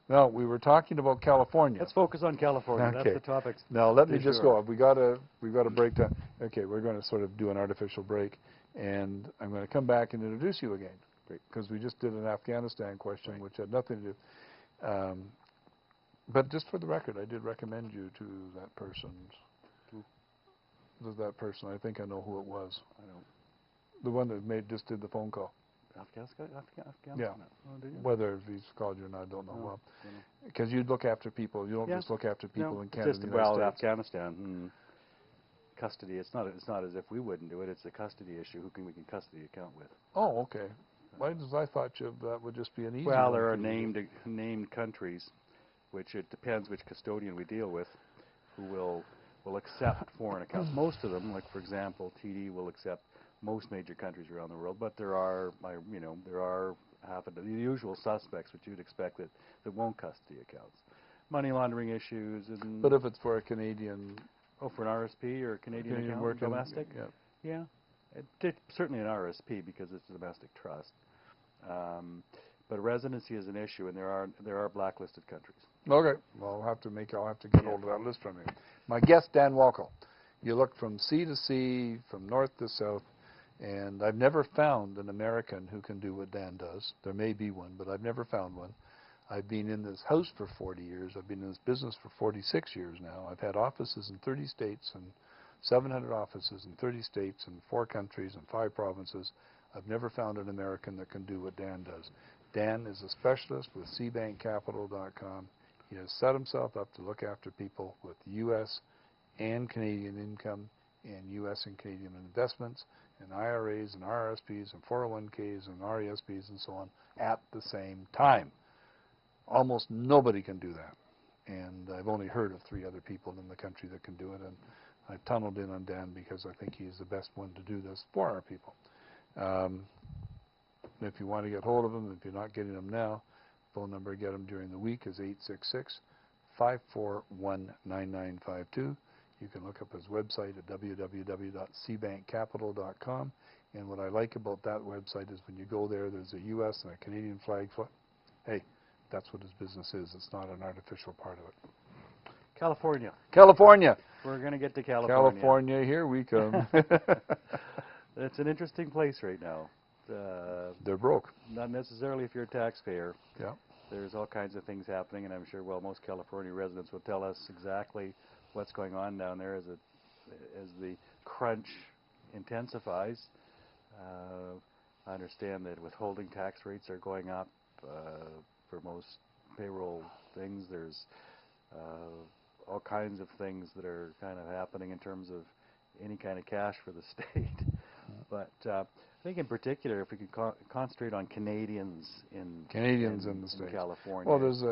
No, we were talking about California. Let's focus on California. Okay. That's the topic. Now let me just go. We've got a break down. Okay, we're going to sort of do an artificial break, and I'm going to come back and introduce you again, because we just did an Afghanistan question, which had nothing to do. But just for the record, I did recommend you to that person. That person, I think I know who it was. I don't. The one that just did the phone call. Afghanistan? Yeah. Oh, do you? Whether he's called you or not, I don't know. Well, because you look after people. You don't just look after people in Canada. Just, well, Afghanistan, custody. It's not as if we wouldn't do it. It's a custody issue. Who can we can custody account with? Oh, okay. Why does I thought that would just be an easy. Well, there are named countries, which it depends which custodian we deal with, who will accept foreign accounts. Most of them, like for example, TD will accept most major countries around the world, but there are half of the usual suspects which you'd expect that won't custody accounts. Money laundering issues. And but if it's for a Canadian. Oh, for an RRSP or a Canadian account, domestic? Yeah. Certainly an RRSP because it's a domestic trust. But residency is an issue, and there are blacklisted countries. Okay. Well, I'll have to get hold of that list from you. My guest, Dan Walkow. You look from sea to sea, from north to south, and I've never found an American who can do what Dan does. There may be one, but I've never found one. I've been in this house for 40 years. I've been in this business for 46 years now. I've had offices in 30 states and 700 offices in 30 states and 4 countries and 5 provinces. I've never found an American that can do what Dan does. Dan is a specialist with SeabankCapital.com. He has set himself up to look after people with U.S. and Canadian income and U.S. and Canadian investments and IRAs and RRSPs and 401ks and RESPs and so on at the same time. Almost nobody can do that. And I've only heard of 3 other people in the country that can do it. And I tunneled in on Dan because I think he's the best one to do this for our people. If you want to get hold of him, if you're not getting them now, phone number to get him during the week is 866-541-9952. You can look up his website at www.seabankcapital.com. And what I like about that website is when you go there, there's a U.S. and a Canadian flag. Hey, that's what his business is. It's not an artificial part of it. California. California. We're going to get to California. California, here we come. It's an interesting place right now. They're broke. Not necessarily if you're a taxpayer. Yeah. There's all kinds of things happening, and I'm sure, well, most California residents will tell us exactly what's going on down there as the crunch intensifies. I understand that withholding tax rates are going up for most payroll things. There's all kinds of things that are kind of happening in terms of any kind of cash for the state. But I think in particular, if we could concentrate on Canadians in the state. California. Well, there's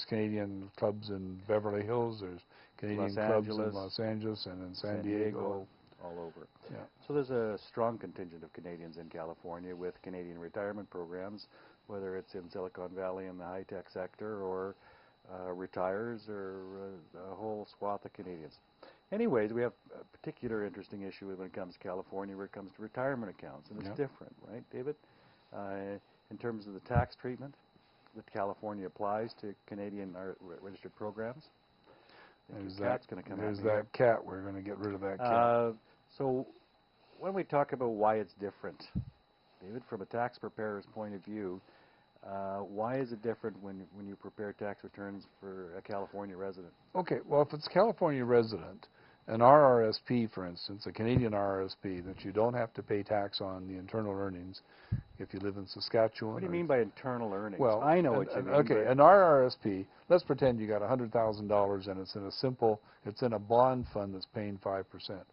Canadian clubs in Beverly Hills. There's Canadian clubs in Los Angeles and in San Diego. All over. Yeah. So there's a strong contingent of Canadians in California with Canadian retirement programs, whether it's in Silicon Valley in the high-tech sector or retires or a whole swath of Canadians. Anyways, we have a particular interesting issue when it comes to California, where it comes to retirement accounts, and it's different, right, David? In terms of the tax treatment that California applies to Canadian registered programs. There's cat's going to come There's out that cat. We're going to get rid of that cat. So when we talk about why it's different, David, from a tax preparer's point of view, why is it different when you prepare tax returns for a California resident? Okay, well, if it's a California resident, an RRSP, for instance, a Canadian RRSP, that you don't have to pay tax on the internal earnings if you live in Saskatchewan. What do you mean by internal earnings? Well, I know what you mean. Okay, an RRSP, let's pretend you got $100,000 and it's in a bond fund that's paying 5%.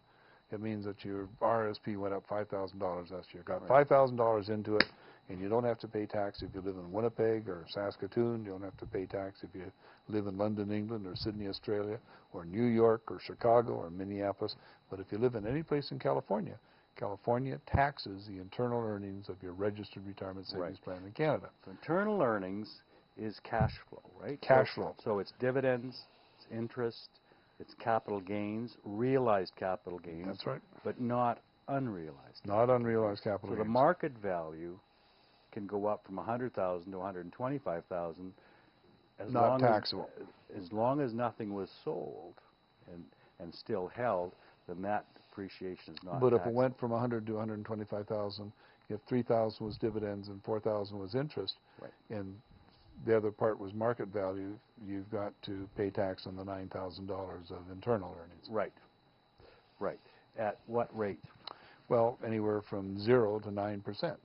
It means that your RRSP went up $5,000 last year. Got $5,000 into it, and you don't have to pay tax if you live in Winnipeg or Saskatoon. You don't have to pay tax if you live in London, England, or Sydney, Australia, or New York, or Chicago, or Minneapolis. But if you live in any place in California, California taxes the internal earnings of your registered retirement savings plan in Canada. So internal earnings is cash flow, right? Cash flow. So it's dividends, it's interest, it's capital gains, realized capital gains. That's right. But not unrealized. Not unrealized capital gains. So the market value can go up from $100,000 to $125,000 not taxable. As long as nothing was sold and still held, then that depreciation is not But if taxable. it went from 100 to 125,000, if 3,000 was dividends and 4,000 was interest, Right. and the other part was market value, you've got to pay tax on the $9,000 of internal earnings. Right. Right. At what rate? Well, anywhere from 0 to 9%.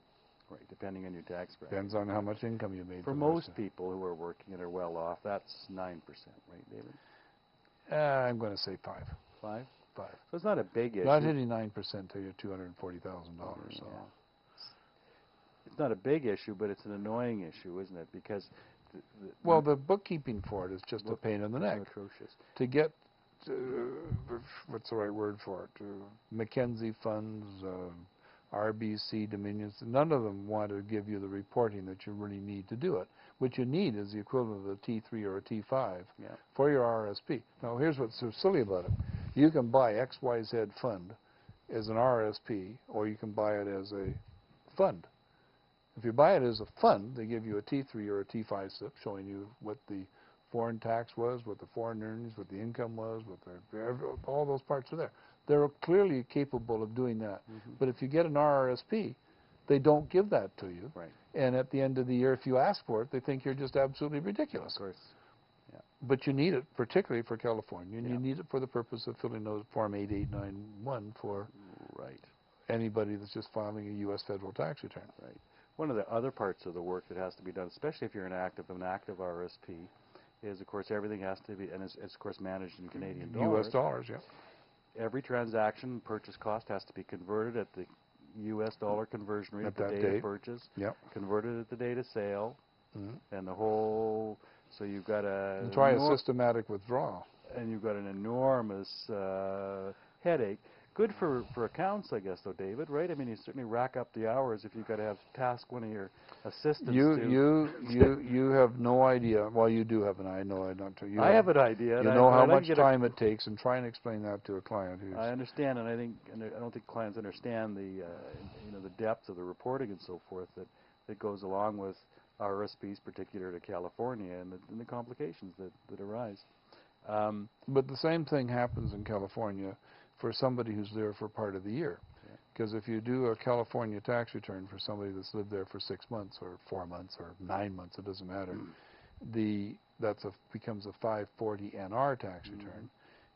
Right, depending on your tax bracket. Depends on how much income you made. For most people who are working and are well off, that's 9%, right, David? I'm going to say 5. 5? 5. So it's not a big issue. Not hitting 9% till you're $240,000. So. Yeah. It's not a big issue, but it's an annoying issue, isn't it? Because well, the bookkeeping for it is just a pain in the neck. Atrocious. To get, what's the right word for it? Mackenzie funds, RBC Dominions, none of them want to give you the reporting that you really need to do it. What you need is the equivalent of a T3 or a T5 for your RRSP. Now, here's what's so silly about it. You can buy XYZ fund as an RRSP, or you can buy it as a fund. If you buy it as a fund, they give you a T3 or a T5 slip showing you what the foreign tax was, what the foreign earnings, what the income was, what all those parts are there. They're clearly capable of doing that. But if you get an RRSP, they don't give that to you. Right. And at the end of the year, if you ask for it, they think you're just absolutely ridiculous. Of course. Yeah. But you need it, particularly for California, and you need it for the purpose of filling those Form 8891 for anybody that's just filing a U.S. federal tax return. Right. One of the other parts of the work that has to be done, especially if you're an active RRSP, is, of course, everything has to be, and it's of course, managed in Canadian dollars. U.S. dollars, yeah. Every transaction, purchase cost has to be converted at the U.S. dollar conversion rate At at the that date date. of purchase, Yep. converted at the date of sale, and the whole, so you've got And try a systematic withdrawal. And you've got an enormous headache. Good for accounts, I guess, though, David, right? I mean, you certainly rack up the hours if you've got to have task one of your assistants You have no idea. Well, you do have an idea. No, I don't. I have an idea. You know how much time it takes, and try and explain that to a client who's. I understand, and I don't think clients understand the the depth of the reporting and so forth that goes along with RRSPs, particular to California, and the complications that arise. But the same thing happens in California for somebody who's there for part of the year. Because if you do a California tax return for somebody that's lived there for 6 months or 4 months or 9 months, it doesn't matter, becomes a 540 NR tax return.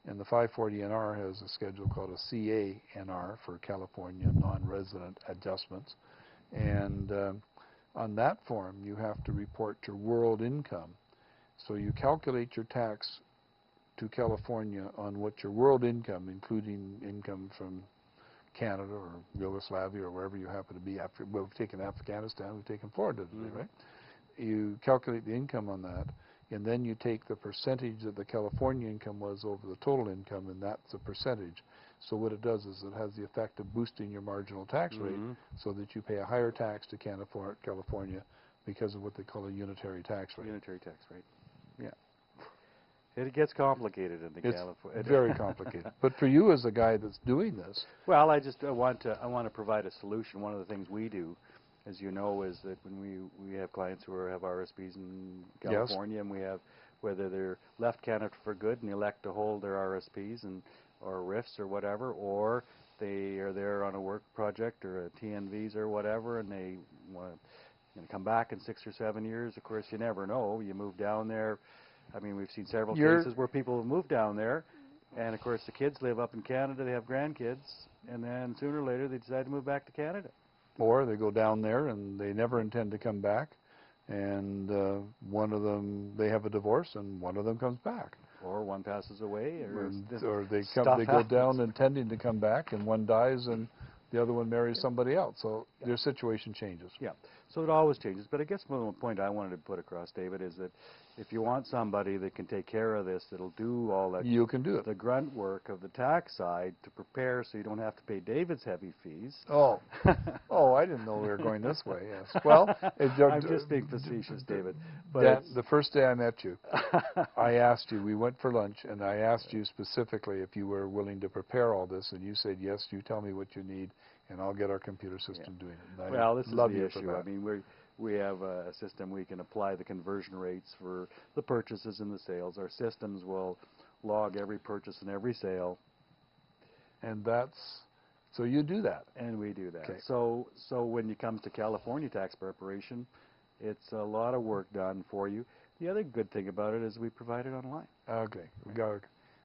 And the 540 NR has a schedule called a CA NR for California non-resident adjustments. And on that form, you have to report your world income. So you calculate your tax to California on what your world income, including income from Canada or Yugoslavia or wherever you happen to be. We've taken Afghanistan, we've taken Florida today, right? You calculate the income on that, and then you take the percentage that the California income was over the total income, and that's a percentage. So what it does is it has the effect of boosting your marginal tax rate so that you pay a higher tax to California because of what they call a unitary tax rate. Unitary tax rate. Yeah. It gets complicated in California. It's very complicated. But for you as a guy that's doing this, well, I want to provide a solution. One of the things we do, as you know, is that when we have clients who have RSPs in California, and we have whether they're left Canada for good and elect to hold their RSPs or RIFs or whatever, or they are there on a work project or a TN visa or whatever, and they want to come back in 6 or 7 years. Of course, you never know. You move down there. I mean, we've seen several cases where people have moved down there, and of course the kids live up in Canada, they have grandkids, and then sooner or later they decide to move back to Canada. Or they go down there and they never intend to come back, and one of them, they have a divorce and one of them comes back. Or one passes away, or they go down intending to come back, and one dies and the other one marries somebody else. So their situation changes. Yeah, so it always changes. But I guess one point I wanted to put across, David, is that if you want somebody that can take care of this, that'll do all that, you can do it. The grunt work of the tax side to prepare, so you don't have to pay David's heavy fees. Oh, I didn't know we were going this way. Yes. Well, I'm just being facetious, David. But Dan, the first day I met you, I asked you. We went for lunch, and I asked you specifically if you were willing to prepare all this, and you said yes. You tell me what you need, and I'll get our computer system doing it. Well, this is the issue. I mean, We have a system we can apply the conversion rates for the purchases and the sales. Our systems will log every purchase and every sale. And so you do that. And we do that. Okay. So when you come to California tax preparation, it's a lot of work done for you. The other good thing about it is we provide it online. Okay. We got